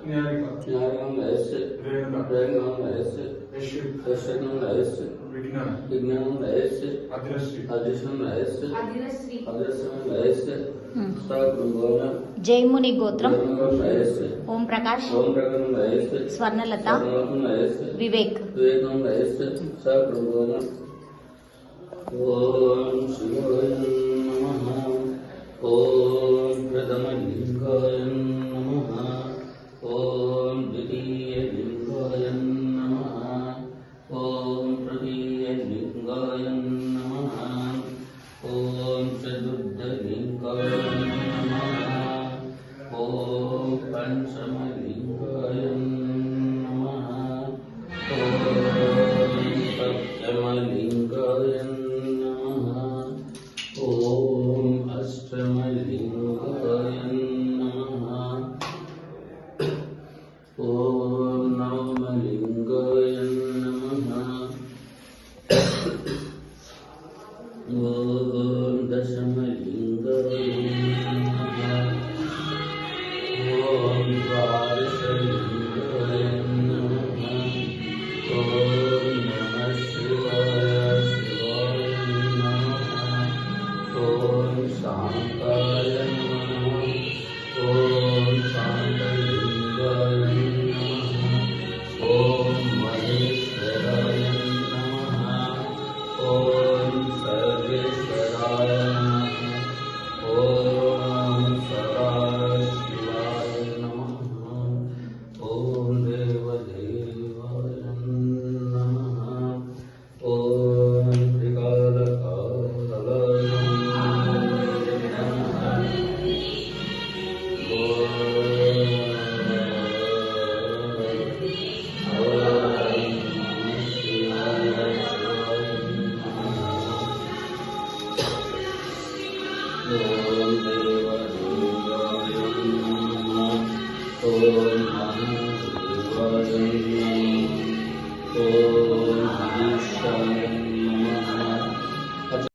न्यायिकं S रेणुकं S यशकं S विज्ञानं S अदृश्यं S अदृश्यं S Jaymuni गोत्रम Om Prakash Swarnlata विवेक ओम शिवाय नमः ओम प्रथमलिंगाय नमः ओम द्वितीयलिंगाय नमः ओम तृतीयलिंगाय नमः ओम चतुर्थलिंगाय नमः ओम पंचमलिंगाय नमः ओम सप्तमलिंगाय नमः ओम अष्टमलिंगाय नमः ओम नवमलिंगाय नमः ओम दशमलिंगाय नमः ओम द्वादशलिंगाय नमः ओम नमः शिवाय नमः ओम शांताय नमः ओम शांतलिंगाय नमः ओम महेश्वराय नमः ओम सर्वेश्वराय नमः ओम सदाशिवाय नमः ओम देवदेवाय नमः ओम त्रिकालकालाय नमः ओम